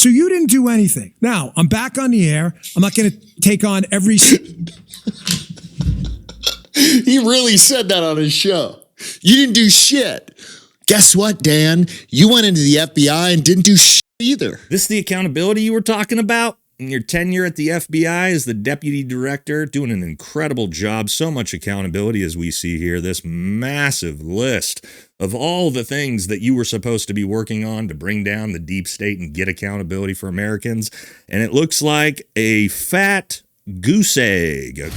So you didn't do anything. Now, I'm back on the air. I'm not going to take on every... He really said that on his show. You didn't do shit. Guess what, Dan? You went into the FBI and didn't do shit either. This the accountability you were talking about? In your tenure at the FBI as the deputy director, doing an incredible job. So much accountability as we see here. This massive list of all the things that you were supposed to be working on to bring down the deep state and get accountability for Americans. And it looks like a fat goose egg.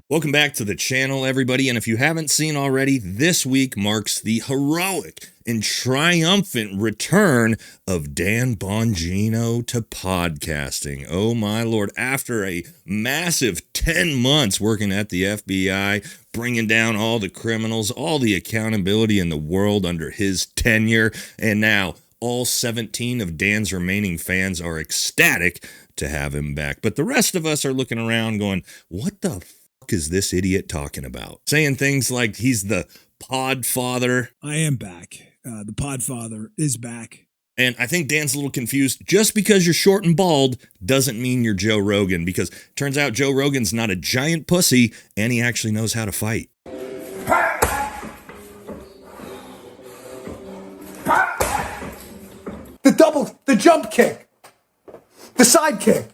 Welcome back to the channel, everybody, and if you haven't seen already, this week marks the heroic and triumphant return of Dan Bongino to podcasting. Oh my Lord, after a massive 10 months working at the FBI, bringing down all the criminals, all the accountability in the world under his tenure, and now all 17 of Dan's remaining fans are ecstatic to have him back. But the rest of us are looking around going, what the is this idiot talking about? Saying things like he's the podfather. I am back. The podfather is back. And I think Dan's a little confused. Just because you're short and bald doesn't mean you're Joe Rogan, because it turns out Joe Rogan's not a giant pussy and he actually knows how to fight. The jump kick, the side kick,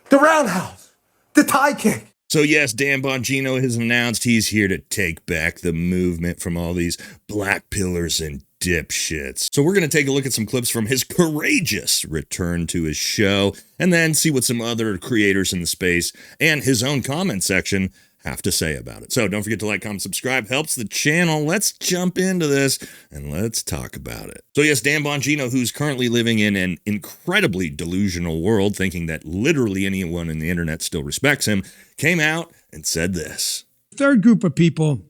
the roundhouse, the tie kick. So yes, Dan Bongino has announced he's here to take back the movement from all these black pillars and dipshits. So we're going to take a look at some clips from his courageous return to his show, and then see what some other creators in the space and his own comment section have to say about it. So don't forget to like, comment, subscribe. Helps the channel. Let's jump into this and let's talk about it. So yes, Dan Bongino, who's currently living in an incredibly delusional world, thinking that literally anyone in the internet still respects him, came out and said this. Third group of people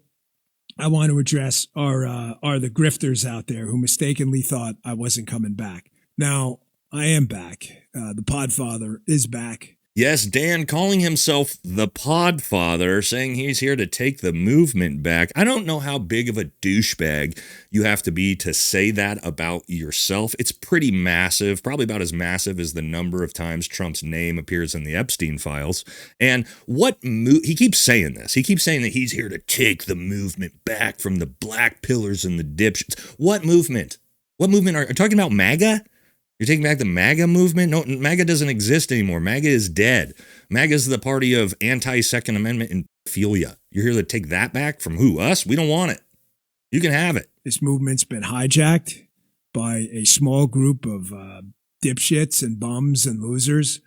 I want to address are the grifters out there who mistakenly thought I wasn't coming back. Now, I am back. The podfather is back. Yes, Dan calling himself the Podfather, saying he's here to take the movement back. I don't know how big of a douchebag you have to be to say that about yourself. It's pretty massive, probably about as massive as the number of times Trump's name appears in the Epstein files. And he keeps saying this. He keeps saying that he's here to take the movement back from the black pillars and the dipshits. What movement? What movement are you talking about? MAGA? You're taking back the MAGA movement? No, MAGA doesn't exist anymore. MAGA is dead. MAGA is the party of anti-Second Amendment and pedophilia. You're here to take that back from who? Us? We don't want it. You can have it. This movement's been hijacked by a small group of dipshits and bums and losers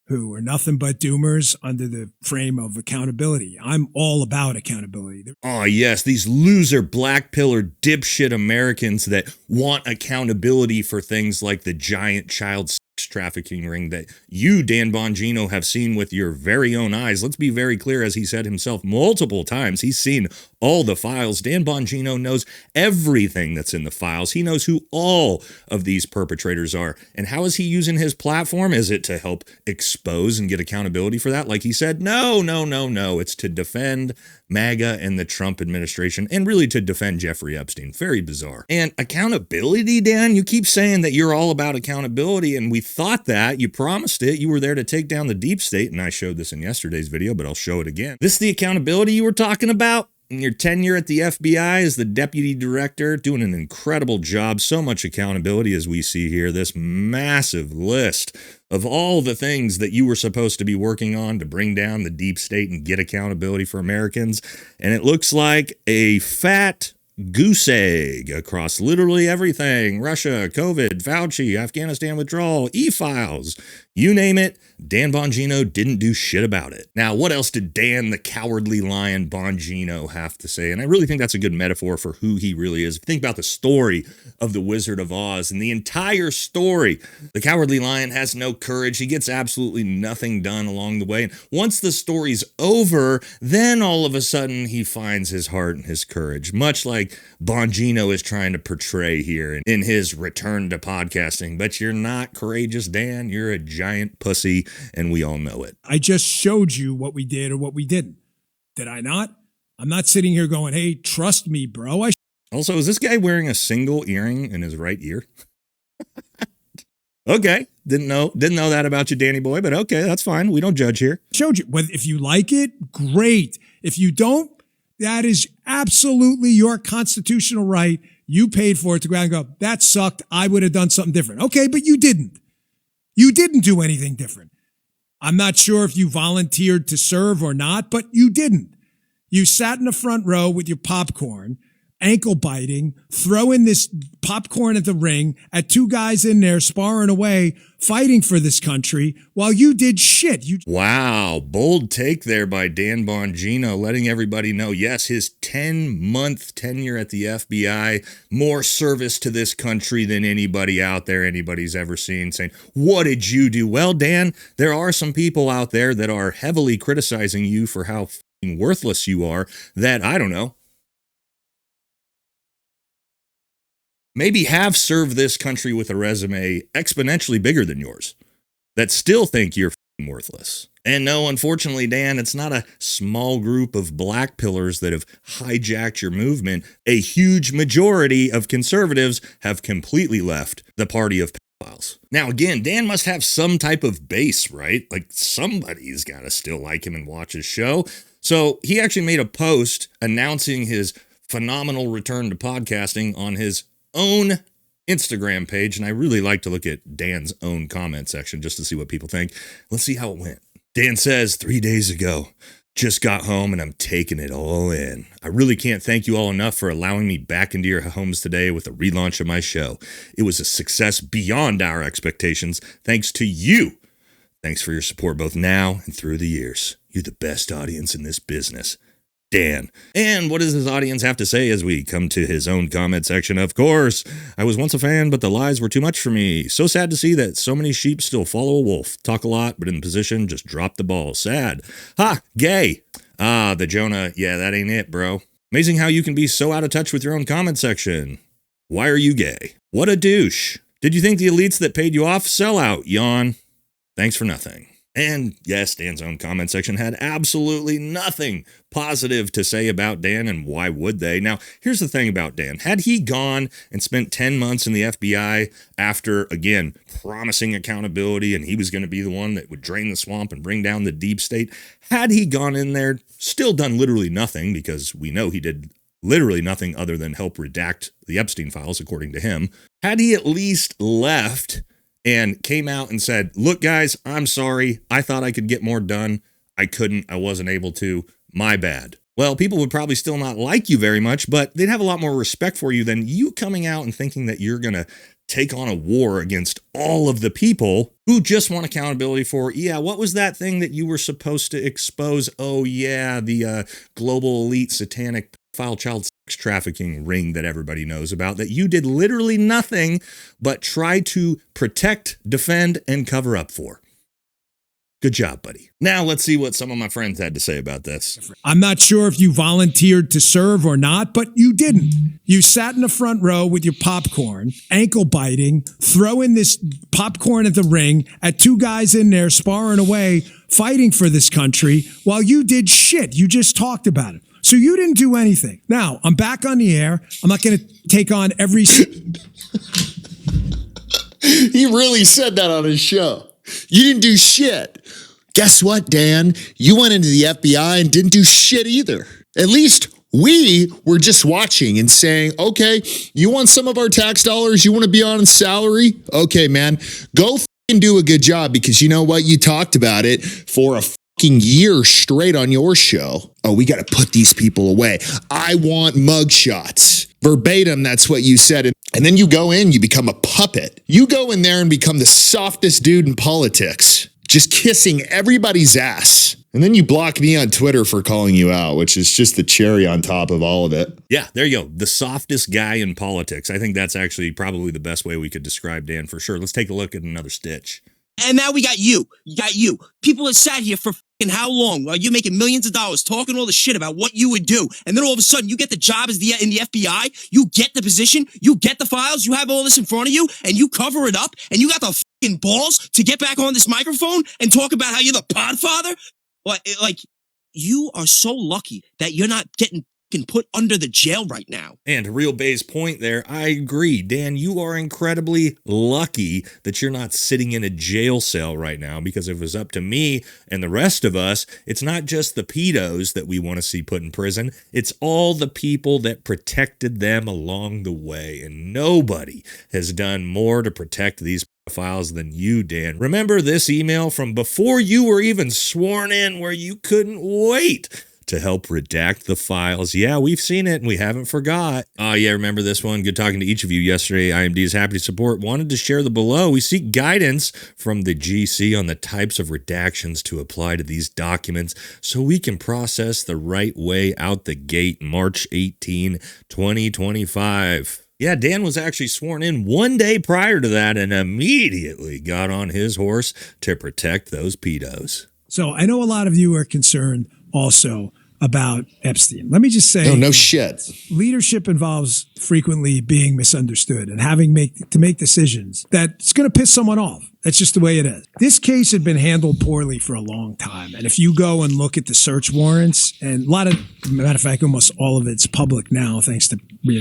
who are nothing but doomers under the frame of accountability. I'm all about accountability. Oh, yes, these loser black pillar dipshit Americans that want accountability for things like the giant child sex trafficking ring that you, Dan Bongino, have seen with your very own eyes. Let's be very clear, as he said himself multiple times, he's seen all the files. Dan Bongino knows everything that's in the files. He knows who all of these perpetrators are. And how is he using his platform? Is it to help expose and get accountability for that? Like he said, no. It's to defend MAGA and the Trump administration, and really to defend Jeffrey Epstein. Very bizarre. And accountability, Dan, you keep saying that you're all about accountability, and we thought that. You promised it. You were there to take down the deep state, and I showed this in yesterday's video, but I'll show it again. This the accountability you were talking about? In your tenure at the FBI as the deputy director, doing an incredible job. So much accountability as we see here. This massive list of all the things that you were supposed to be working on to bring down the deep state and get accountability for Americans. And it looks like a fat goose egg across literally everything. Russia, COVID, Fauci, Afghanistan withdrawal, e-files, you name it. Dan Bongino didn't do shit about it. Now, what else did Dan, the cowardly lion Bongino, have to say? And I really think that's a good metaphor for who he really is. Think about the story of the Wizard of Oz and the entire story. The cowardly lion has no courage. He gets absolutely nothing done along the way. And once the story's over, then all of a sudden he finds his heart and his courage, much like like Bongino is trying to portray here in his return to podcasting. But you're not courageous, Dan. You're a giant pussy, and we all know it. I just showed you what we did or what we didn't. Did I not? I'm not sitting here going, hey, trust me, bro. Also, is this guy wearing a single earring in his right ear? Okay. Didn't know that about you, Danny boy, but okay, that's fine. We don't judge here. Showed you. If you like it, great. If you don't, that is absolutely your constitutional right. You paid for it to go out and go, that sucked. I would have done something different. Okay, but you didn't. You didn't do anything different. I'm not sure if you volunteered to serve or not, but you didn't. You sat in the front row with your popcorn, ankle biting, throwing this popcorn at the ring at two guys in there sparring away, fighting for this country while you did shit. Wow, bold take there by Dan Bongino, letting everybody know, yes, his 10-month tenure at the FBI, more service to this country than anybody out there, anybody's ever seen, saying, what did you do? Well, Dan, there are some people out there that are heavily criticizing you for how f***ing worthless you are that, I don't know, maybe have served this country with a resume exponentially bigger than yours that still think you're f***ing worthless. And no, unfortunately, Dan, it's not a small group of black pillars that have hijacked your movement. A huge majority of conservatives have completely left the party of pedophiles. Now, again, Dan must have some type of base, right? Like somebody's got to still like him and watch his show. So he actually made a post announcing his phenomenal return to podcasting on his own Instagram page, and I really like to look at Dan's own comment section just to see what people think. Let's see how it went. Dan says, 3 days ago, just got home and I'm taking it all in. I really can't thank you all enough for allowing me back into your homes today with the relaunch of my show. It was a success beyond our expectations, thanks to you. Thanks for your support both now and through the years. You're the best audience in this business. Dan. And what does his audience have to say as we come to his own comment section? Of course, I was once a fan, but the lies were too much for me. So sad to see that so many sheep still follow a wolf. Talk a lot, but in position, just drop the ball. Sad. Ha! Gay. Ah, the Jonah. Yeah, that ain't it, bro. Amazing how you can be so out of touch with your own comment section. Why are you gay? What a douche. Did you think the elites that paid you off? Sell out, yawn. Thanks for nothing. And yes, Dan's own comment section had absolutely nothing positive to say about Dan, and why would they? Now, here's the thing about Dan. Had he gone and spent 10 months in the FBI after, again, promising accountability, and he was going to be the one that would drain the swamp and bring down the deep state, had he gone in there, still done literally nothing, because we know he did literally nothing other than help redact the Epstein files, according to him, had he at least left and came out and said, look, guys, I'm sorry. I thought I could get more done. I couldn't. I wasn't able to. My bad. Well, people would probably still not like you very much, but they'd have a lot more respect for you than you coming out and thinking that you're going to take on a war against all of the people who just want accountability for, yeah, what was that thing that you were supposed to expose? Oh, yeah, the global elite satanic pedophile child sex trafficking ring that everybody knows about, that you did literally nothing but try to protect, defend, and cover up for. Good job, buddy. Now let's see what some of my friends had to say about this. I'm not sure if you volunteered to serve or not, but you didn't. You sat in the front row with your popcorn, ankle biting, throwing this popcorn at the ring at two guys in there sparring away, fighting for this country while you did shit. You just talked about it. So you didn't do anything. Now, I'm back on the air. I'm not going to take on every... He really said that on his show. You didn't do shit. Guess what, Dan? You went into the FBI and didn't do shit either. At least we were just watching and saying, okay, you want some of our tax dollars? You want to be on salary? Okay, man, go f***ing do a good job, because you know what? You talked about it for a f***ing year straight on your show. Oh, we got to put these people away. I want mugshots. Verbatim, that's what you said. And then you go in, you become a puppet. You go in there and become the softest dude in politics, just kissing everybody's ass. And then you block me on Twitter for calling you out, which is just the cherry on top of all of it. Yeah, there you go. The softest guy in politics. I think that's actually probably the best way we could describe Dan for sure. Let's take a look at another stitch. And now we got you. You got you. People have sat here for and how long while you're making millions of dollars talking all the shit about what you would do, and then all of a sudden you get the job as in the FBI, you get the position, you get the files, you have all this in front of you, and you cover it up, and you got the fucking balls to get back on this microphone and talk about how you're the podfather? Like, you are so lucky that you're not getting put under the jail right now. And to Real Bay's point there, I agree. Dan, you are incredibly lucky that you're not sitting in a jail cell right now, because if it was up to me and the rest of us, it's not just the pedos that we want to see put in prison. It's all the people that protected them along the way. And nobody has done more to protect these files than you, Dan. Remember this email from before you were even sworn in where you couldn't wait to help redact the files? Yeah, we've seen it and we haven't forgot. Oh yeah, remember this one? Good talking to each of you yesterday. IMD is happy to support. Wanted to share the below. We seek guidance from the GC on the types of redactions to apply to these documents so we can process the right way out the gate. March 18, 2025. Yeah, Dan was actually sworn in one day prior to that and immediately got on his horse to protect those pedos. So I know a lot of you are concerned also about Epstein. Let me just say, No shit. leadership involves frequently being misunderstood and having to make decisions that's going to piss someone off. That's just the way it is. This case had been handled poorly for a long time. And if you go and look at the search warrants, and matter of fact, almost all of it's public now, thanks to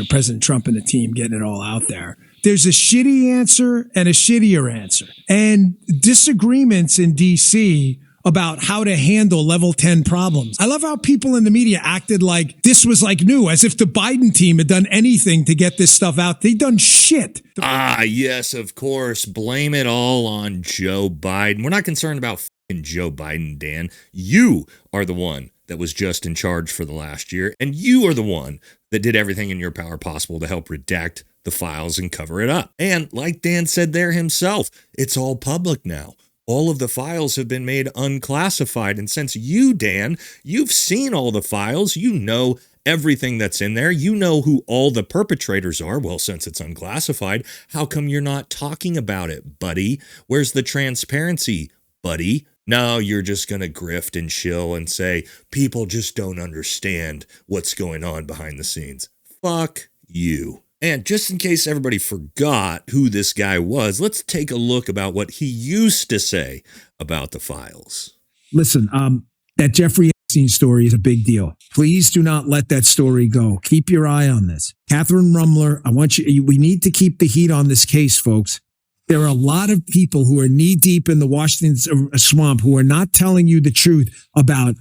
President Trump and the team getting it all out there. There's a shitty answer and a shittier answer. And disagreements in D.C. about how to handle level 10 problems. I love how people in the media acted like this was like new, as if the Biden team had done anything to get this stuff out. They done shit. Yes, of course. Blame it all on Joe Biden. We're not concerned about fucking Joe Biden, Dan. You are the one that was just in charge for the last year, and you are the one that did everything in your power possible to help redact the files and cover it up. And like Dan said there himself, it's all public now. All of the files have been made unclassified. And since you, Dan, you've seen all the files, you know everything that's in there, you know who all the perpetrators are. Well, since it's unclassified, how come you're not talking about it, buddy? Where's the transparency, buddy? No, you're just going to grift and chill and say, people just don't understand what's going on behind the scenes. Fuck you. And just in case everybody forgot who this guy was, let's take a look about what he used to say about the files. Listen, that Jeffrey Epstein story is a big deal. Please do not let that story go. Keep your eye on this. Catherine Rumler, we need to keep the heat on this case, folks. There are a lot of people who are knee deep in the Washington swamp who are not telling you the truth about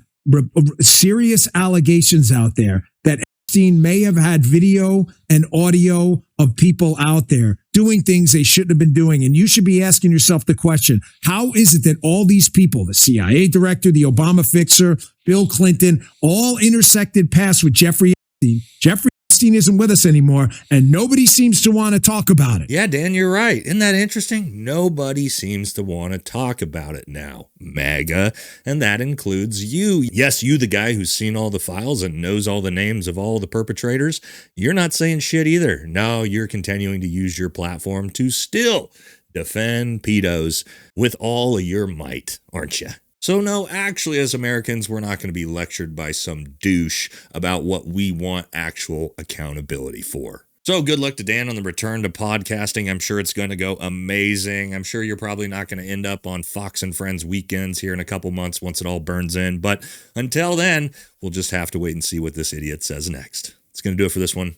serious allegations out there that Epstein may have had video and audio of people out there doing things they shouldn't have been doing. And you should be asking yourself the question, how is it that all these people, the CIA director, the Obama fixer, Bill Clinton, all intersected paths with Jeffrey Epstein? Jeffrey Epstein isn't with us anymore, and nobody seems to want to talk about it. Yeah, Dan, you're right. Isn't that interesting? Nobody seems to want to talk about it now, MAGA, and that includes you. Yes, you, the guy who's seen all the files and knows all the names of all the perpetrators. You're not saying shit either. No, you're continuing to use your platform to still defend pedos with all of your might, aren't you? So no, actually, as Americans, we're not going to be lectured by some douche about what we want actual accountability for. So good luck to Dan on the return to podcasting. I'm sure it's going to go amazing. I'm sure you're probably not going to end up on Fox and Friends weekends here in a couple months once it all burns in. But until then, we'll just have to wait and see what this idiot says next. It's going to do it for this one.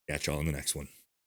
Catch y'all in the next one.